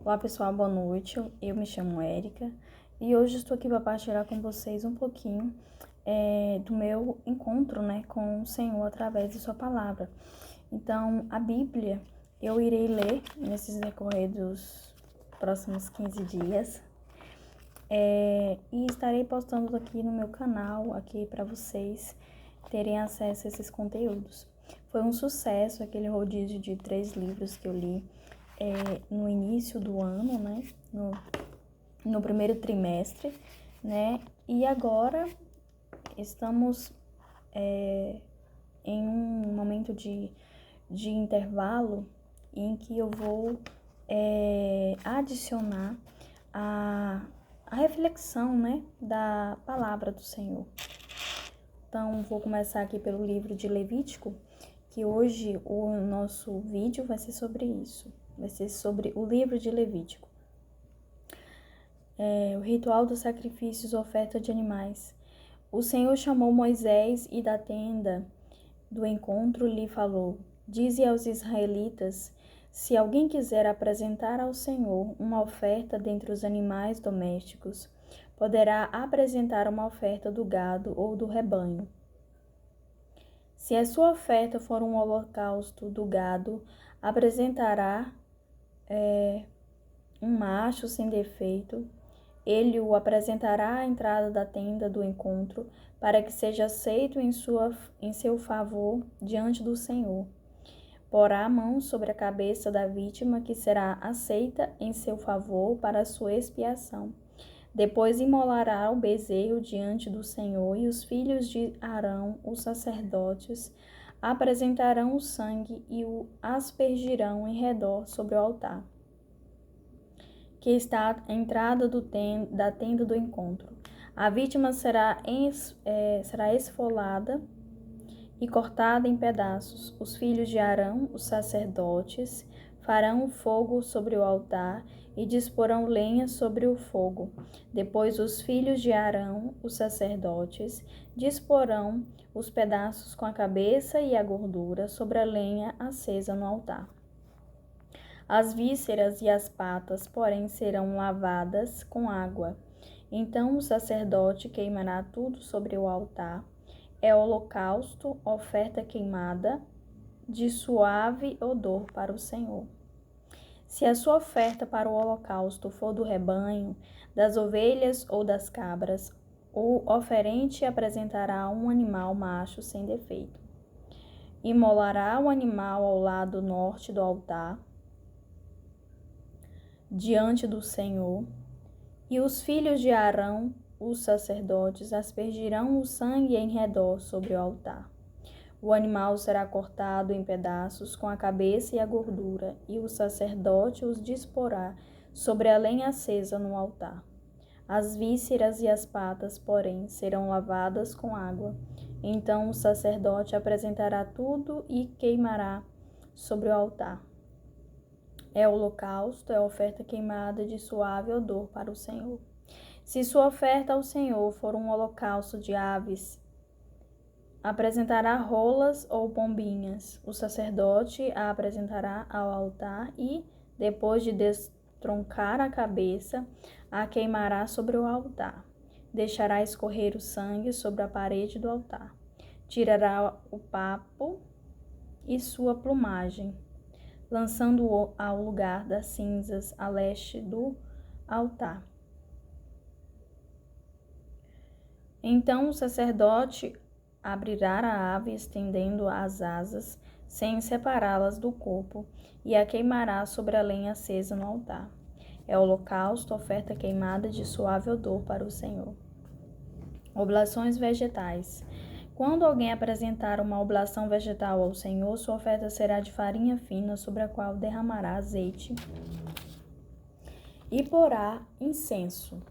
Olá pessoal, boa noite. Eu me chamo Érica e hoje estou aqui para partilhar com vocês um pouquinho do meu encontro, com o Senhor através de sua palavra. Então, a Bíblia eu irei ler nesses decorrer dos próximos 15 dias e estarei postando aqui no meu canal aqui para vocês terem acesso a esses conteúdos. Foi um sucesso aquele rodízio de 3 livros que eu li no início do ano, no primeiro trimestre, e agora estamos em um momento de intervalo em que eu vou adicionar a reflexão, da palavra do Senhor. Então, vou começar aqui pelo livro de Levítico, que hoje o nosso vídeo vai ser sobre isso. Vai ser sobre o livro de Levítico. O ritual dos sacrifícios, oferta de animais. O Senhor chamou Moisés e da tenda do encontro lhe falou: Dize aos israelitas, se alguém quiser apresentar ao Senhor uma oferta dentre os animais domésticos, poderá apresentar uma oferta do gado ou do rebanho. Se a sua oferta for um holocausto do gado, apresentará um macho sem defeito. Ele o apresentará à entrada da tenda do encontro, para que seja aceito em seu favor diante do Senhor. Porá a mão sobre a cabeça da vítima, que será aceita em seu favor para a sua expiação. Depois imolará o bezerro diante do Senhor, e os filhos de Arão, os sacerdotes, apresentarão o sangue e o aspergirão em redor sobre o altar, que está à entrada da tenda do encontro. A vítima será esfolada e cortada em pedaços. Os filhos de Arão, os sacerdotes, farão o fogo sobre o altar e disporão lenha sobre o fogo. Depois os filhos de Arão, os sacerdotes, disporão os pedaços com a cabeça e a gordura sobre a lenha acesa no altar. As vísceras e as patas, porém, serão lavadas com água. Então o sacerdote queimará tudo sobre o altar. É holocausto, oferta queimada, de suave odor para o Senhor. Se a sua oferta para o holocausto for do rebanho, das ovelhas ou das cabras, o oferente apresentará um animal macho sem defeito. Imolará o animal ao lado norte do altar, diante do Senhor, e os filhos de Arão, os sacerdotes, aspergirão o sangue em redor sobre o altar. O animal será cortado em pedaços com a cabeça e a gordura, e o sacerdote os disporá sobre a lenha acesa no altar. As vísceras e as patas, porém, serão lavadas com água. Então o sacerdote apresentará tudo e queimará sobre o altar. É holocausto, é oferta queimada de suave odor para o Senhor. Se sua oferta ao Senhor for um holocausto de aves, apresentará rolas ou pombinhas. O sacerdote a apresentará ao altar e, depois de destroncar a cabeça, a queimará sobre o altar. Deixará escorrer o sangue sobre a parede do altar. Tirará o papo e sua plumagem, lançando-o ao lugar das cinzas a leste do altar. Então o sacerdote abrirá a ave, estendendo as asas, sem separá-las do corpo, e a queimará sobre a lenha acesa no altar. É holocausto, oferta queimada de suave odor para o Senhor. Oblações vegetais. Quando alguém apresentar uma oblação vegetal ao Senhor, sua oferta será de farinha fina, sobre a qual derramará azeite e porá incenso.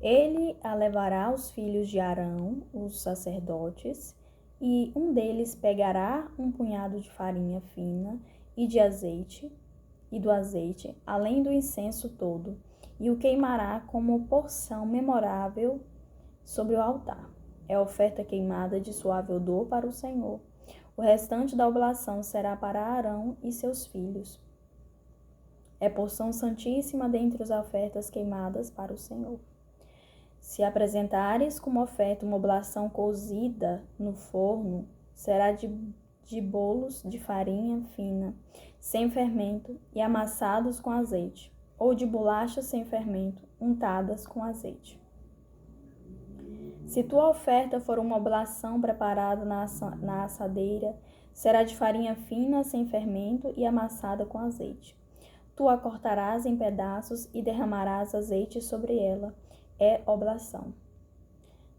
Ele a levará aos filhos de Arão, os sacerdotes, e um deles pegará um punhado de farinha fina e do azeite, além do incenso todo, e o queimará como porção memorável sobre o altar. É oferta queimada de suave odor para o Senhor. O restante da oblação será para Arão e seus filhos. É porção santíssima dentre as ofertas queimadas para o Senhor. Se apresentares como oferta uma oblação cozida no forno, será de bolos de farinha fina, sem fermento e amassados com azeite, ou de bolachas sem fermento, untadas com azeite. Se tua oferta for uma oblação preparada na assadeira, será de farinha fina, sem fermento e amassada com azeite. Tu a cortarás em pedaços e derramarás azeite sobre ela. É oblação.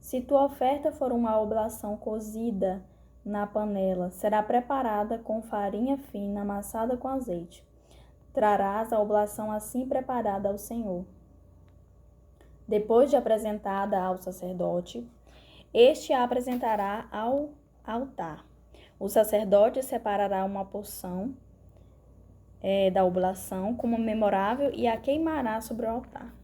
Se tua oferta for uma oblação cozida na panela, será preparada com farinha fina, amassada com azeite. Trarás a oblação assim preparada ao Senhor. Depois de apresentada ao sacerdote, este a apresentará ao altar. O sacerdote separará uma porção da oblação como memorável e a queimará sobre o altar.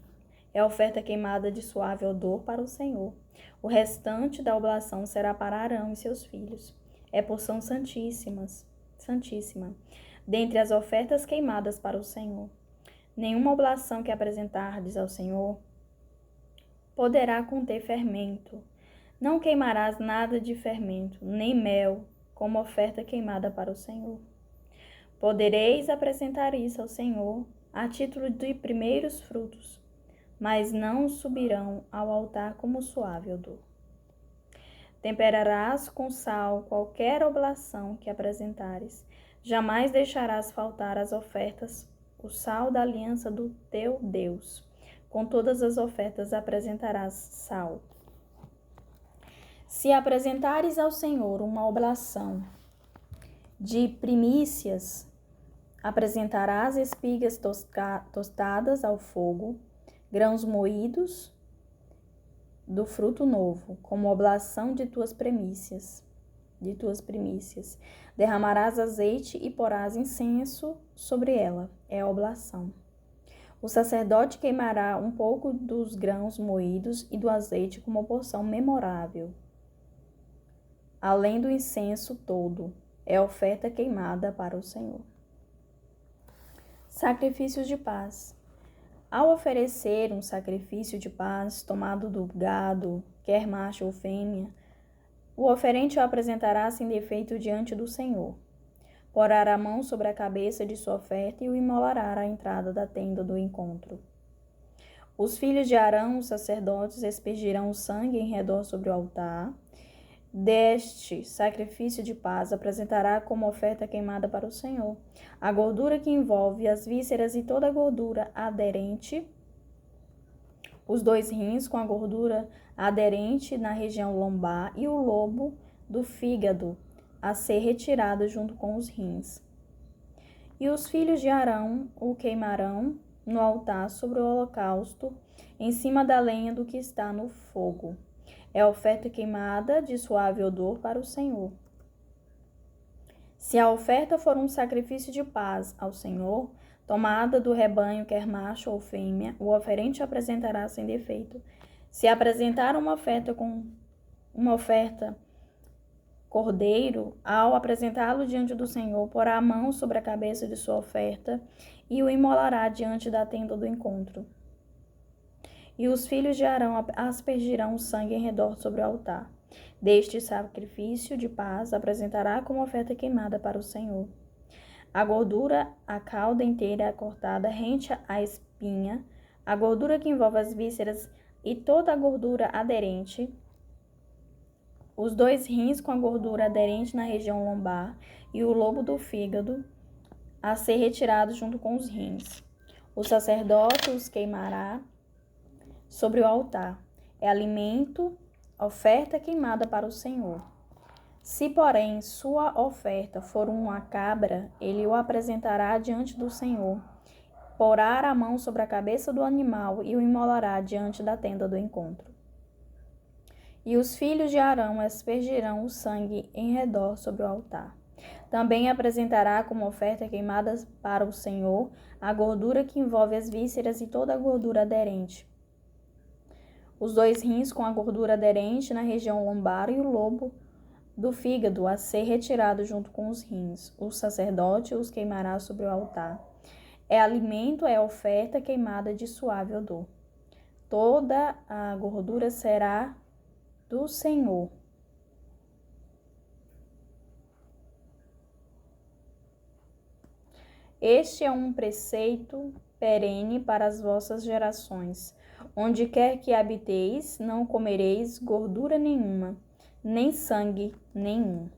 É oferta queimada de suave odor para o Senhor. O restante da oblação será para Arão e seus filhos. É porção santíssima, dentre as ofertas queimadas para o Senhor. Nenhuma oblação que apresentardes ao Senhor poderá conter fermento. Não queimarás nada de fermento, nem mel, como oferta queimada para o Senhor. Podereis apresentar isso ao Senhor a título de primeiros frutos, mas não subirão ao altar como suave odor. Temperarás com sal qualquer oblação que apresentares. Jamais deixarás faltar as ofertas, o sal da aliança do teu Deus. Com todas as ofertas apresentarás sal. Se apresentares ao Senhor uma oblação de primícias, apresentarás espigas tostadas ao fogo, grãos moídos do fruto novo, como oblação de tuas primícias. Derramarás azeite e porás incenso sobre ela. É a oblação. O sacerdote queimará um pouco dos grãos moídos e do azeite como porção memorável, além do incenso todo. É oferta queimada para o Senhor. Sacrifícios de paz. Ao oferecer um sacrifício de paz tomado do gado, quer macho ou fêmea, o oferente o apresentará sem defeito diante do Senhor. Porá a mão sobre a cabeça de sua oferta e o imolará à entrada da tenda do encontro. Os filhos de Arão, os sacerdotes, aspergirão o sangue em redor sobre o altar. Deste sacrifício de paz apresentará como oferta queimada para o Senhor a gordura que envolve as vísceras e toda a gordura aderente, os 2 rins com a gordura aderente na região lombar e o lobo do fígado a ser retirado junto com os rins. E os filhos de Arão o queimarão no altar sobre o holocausto, em cima da lenha do que está no fogo. É oferta queimada de suave odor para o Senhor. Se a oferta for um sacrifício de paz ao Senhor, tomada do rebanho, quer macho ou fêmea, o oferente apresentará sem defeito. Se apresentar uma oferta cordeiro, ao apresentá-lo diante do Senhor, porá a mão sobre a cabeça de sua oferta e o imolará diante da tenda do encontro. E os filhos de Arão aspergirão o sangue em redor sobre o altar. Deste sacrifício de paz apresentará como oferta queimada para o Senhor. A gordura, a cauda inteira é cortada rente à espinha, a gordura que envolve as vísceras e toda a gordura aderente, os 2 rins com a gordura aderente na região lombar e o lobo do fígado a ser retirado junto com os rins. O sacerdote os queimará sobre o altar. É alimento, oferta queimada para o Senhor. Se, porém, sua oferta for uma cabra, ele o apresentará diante do Senhor, porá a mão sobre a cabeça do animal e o imolará diante da tenda do encontro. E os filhos de Arão aspergirão o sangue em redor sobre o altar. Também apresentará como oferta queimada para o Senhor a gordura que envolve as vísceras e toda a gordura aderente, os 2 rins com a gordura aderente na região lombar e o lobo do fígado a ser retirado junto com os rins. O sacerdote os queimará sobre o altar. É alimento, é oferta queimada de suave odor. Toda a gordura será do Senhor. Este é um preceito perene para as vossas gerações. Onde quer que habiteis, não comereis gordura nenhuma, nem sangue nenhum.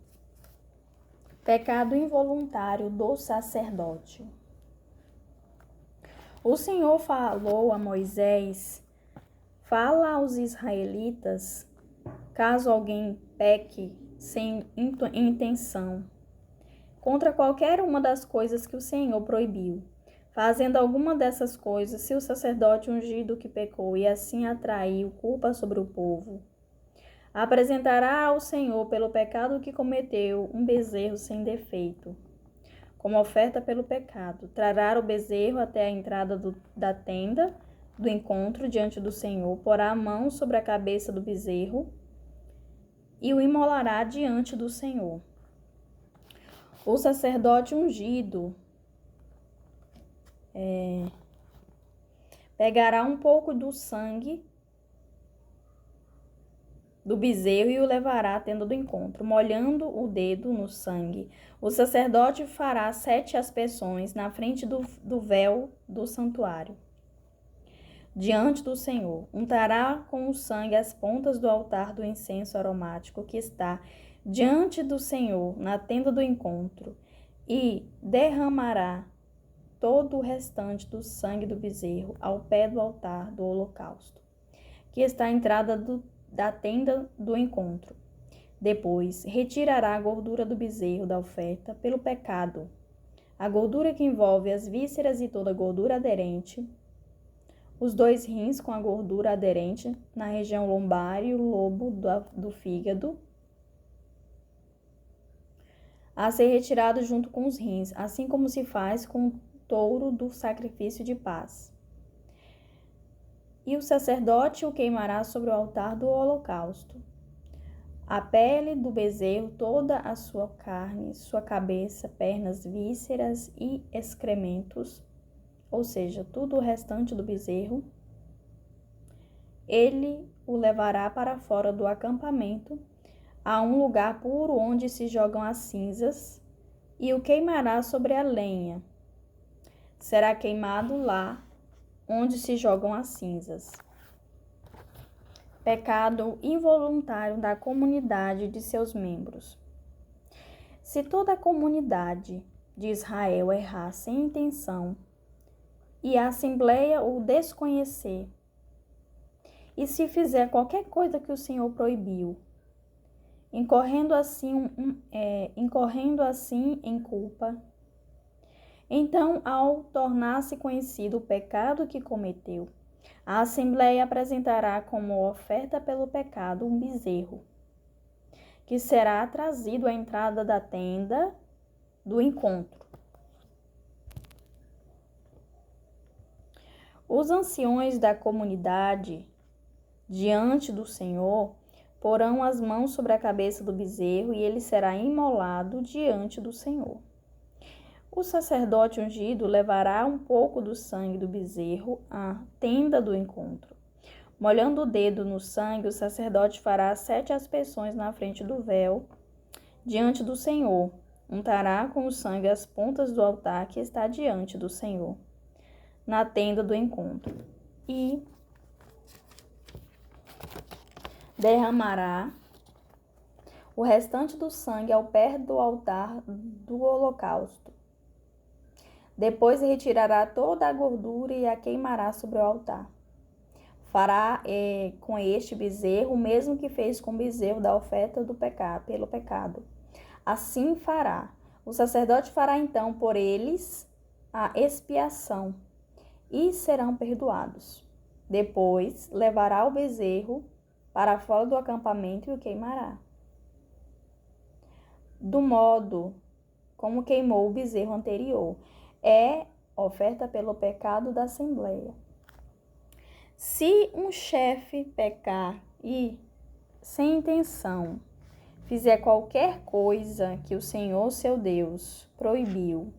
Pecado involuntário do sacerdote. O Senhor falou a Moisés: fala aos israelitas, caso alguém peque sem intenção, contra qualquer uma das coisas que o Senhor proibiu, fazendo alguma dessas coisas, se o sacerdote ungido que pecou e assim atraiu culpa sobre o povo, apresentará ao Senhor pelo pecado que cometeu um bezerro sem defeito, como oferta pelo pecado. Trará o bezerro até a entrada da tenda do encontro diante do Senhor, porá a mão sobre a cabeça do bezerro e o imolará diante do Senhor. O sacerdote ungido pegará um pouco do sangue do bezerro e o levará à tenda do encontro, molhando o dedo no sangue. O sacerdote fará 7 aspersões na frente do véu do santuário, diante do Senhor. Untará com o sangue as pontas do altar do incenso aromático que está diante do Senhor na tenda do encontro e derramará todo o restante do sangue do bezerro ao pé do altar do holocausto, que está à entrada da tenda do encontro. Depois, retirará a gordura do bezerro da oferta pelo pecado, a gordura que envolve as vísceras e toda a gordura aderente, os 2 rins com a gordura aderente na região lombar e o lobo do fígado, a ser retirado junto com os rins, assim como se faz com o touro do sacrifício de paz. E o sacerdote o queimará sobre o altar do holocausto. A pele do bezerro, toda a sua carne, sua cabeça, pernas, vísceras e excrementos, ou seja, tudo o restante do bezerro, ele o levará para fora do acampamento, a um lugar puro onde se jogam as cinzas, e o queimará sobre a lenha. Será queimado lá onde se jogam as cinzas. Pecado involuntário da comunidade de seus membros. Se toda a comunidade de Israel errar sem intenção e a Assembleia o desconhecer, e se fizer qualquer coisa que o Senhor proibiu, incorrendo assim em culpa, então, ao tornar-se conhecido o pecado que cometeu, a Assembleia apresentará como oferta pelo pecado um bezerro, que será trazido à entrada da tenda do encontro. Os anciões da comunidade, diante do Senhor, porão as mãos sobre a cabeça do bezerro e ele será imolado diante do Senhor. O sacerdote ungido levará um pouco do sangue do bezerro à tenda do encontro. Molhando o dedo no sangue, o sacerdote fará 7 aspersões na frente do véu, diante do Senhor. Untará com o sangue as pontas do altar que está diante do Senhor, na tenda do encontro. E derramará o restante do sangue ao pé do altar do holocausto. Depois retirará toda a gordura e a queimará sobre o altar. Fará com este bezerro o mesmo que fez com o bezerro da oferta do pecado, pelo pecado. Assim fará. O sacerdote fará então por eles a expiação e serão perdoados. Depois levará o bezerro para fora do acampamento e o queimará, do modo como queimou o bezerro anterior. É oferta pelo pecado da Assembleia. Se um chefe pecar e, sem intenção, fizer qualquer coisa que o Senhor, seu Deus, proibiu,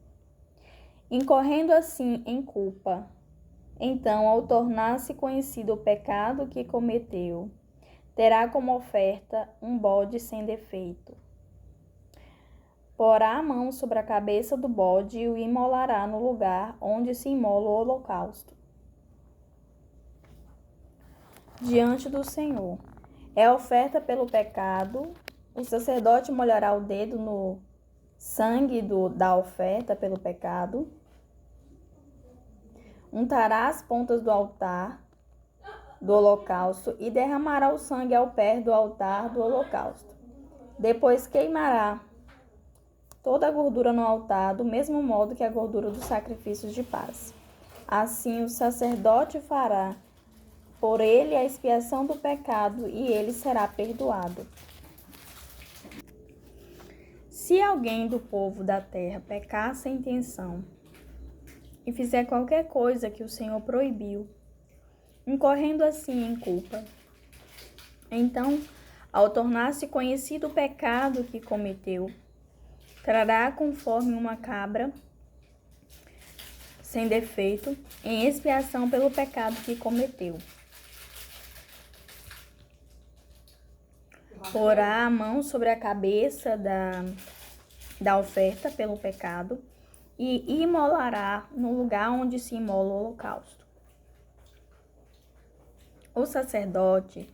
incorrendo assim em culpa. Então, ao tornar-se conhecido o pecado que cometeu, terá como oferta um bode sem defeito. Porá a mão sobre a cabeça do bode e o imolará no lugar onde se imola o holocausto, diante do Senhor. É oferta pelo pecado. O sacerdote molhará o dedo no sangue da oferta pelo pecado. Untará as pontas do altar do holocausto e derramará o sangue ao pé do altar do holocausto. Depois queimará toda a gordura no altar, do mesmo modo que a gordura dos sacrifícios de paz. Assim o sacerdote fará por ele a expiação do pecado e ele será perdoado. Se alguém do povo da terra pecar sem intenção e fizer qualquer coisa que o Senhor proibiu, incorrendo assim em culpa, então, ao tornar-se conhecido o pecado que cometeu, trará conforme uma cabra sem defeito, em expiação pelo pecado que cometeu. Porá a mão sobre a cabeça da oferta pelo pecado e imolará no lugar onde se imola o holocausto. O sacerdote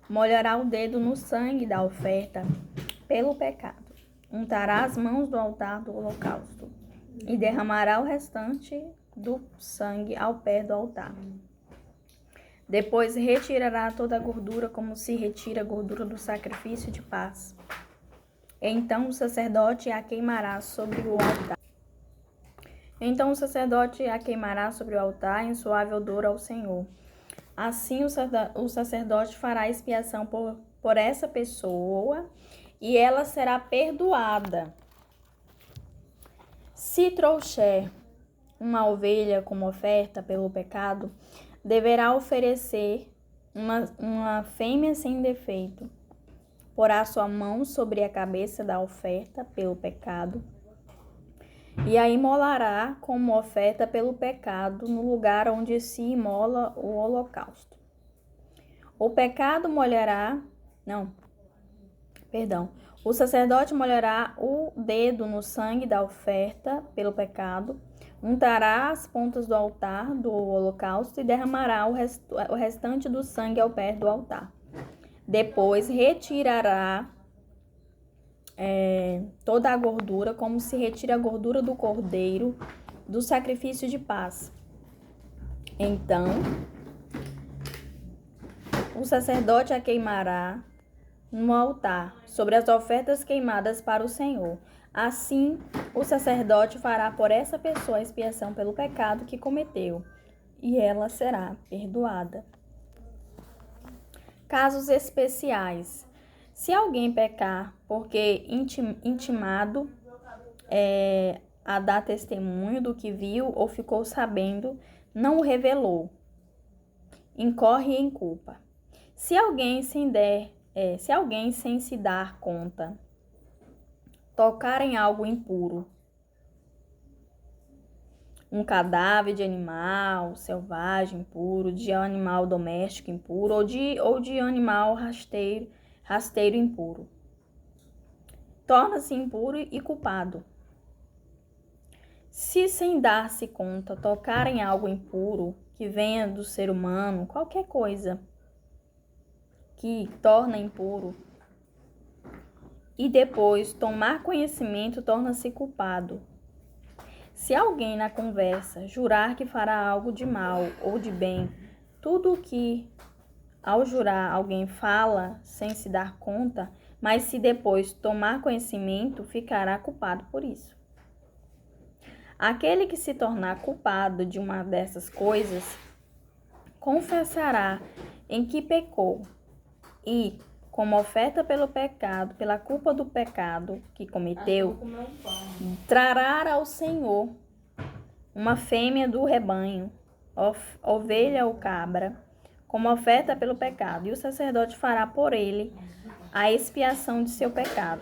molhará o dedo no sangue da oferta pelo pecado, untará as mãos do altar do holocausto e derramará o restante do sangue ao pé do altar. Depois retirará toda a gordura, como se retira a gordura do sacrifício de paz. Então o sacerdote a queimará sobre o altar. Em suave odor ao Senhor. Assim o sacerdote fará expiação por essa pessoa e ela será perdoada. Se trouxer uma ovelha como oferta pelo pecado, deverá oferecer uma fêmea sem defeito. Porá sua mão sobre a cabeça da oferta pelo pecado e a imolará como oferta pelo pecado no lugar onde se imola o holocausto. O sacerdote molhará o dedo no sangue da oferta pelo pecado, untará as pontas do altar do holocausto e derramará o restante do sangue ao pé do altar. Depois retirará toda a gordura, como se retira a gordura do cordeiro do sacrifício de paz. Então, o sacerdote a queimará no altar, sobre as ofertas queimadas para o Senhor. Assim, o sacerdote fará por essa pessoa a expiação pelo pecado que cometeu, e ela será perdoada. Casos especiais. Se alguém pecar porque intimado a dar testemunho do que viu ou ficou sabendo, não o revelou, incorre em culpa. Se alguém sem se dar conta tocar em algo impuro, um cadáver de animal selvagem impuro, de animal doméstico impuro ou de animal rasteiro impuro, torna-se impuro e culpado. Se sem dar-se conta tocar em algo impuro que venha do ser humano, qualquer coisa que torna impuro, e depois tomar conhecimento, torna-se culpado. Se alguém na conversa jurar que fará algo de mal ou de bem, tudo o que ao jurar alguém fala sem se dar conta, mas se depois tomar conhecimento, ficará culpado por isso. Aquele que se tornar culpado de uma dessas coisas, confessará em que pecou e, como oferta pelo pecado, pela culpa do pecado que cometeu, trará ao Senhor uma fêmea do rebanho, ovelha ou cabra, como oferta pelo pecado, e o sacerdote fará por ele a expiação de seu pecado.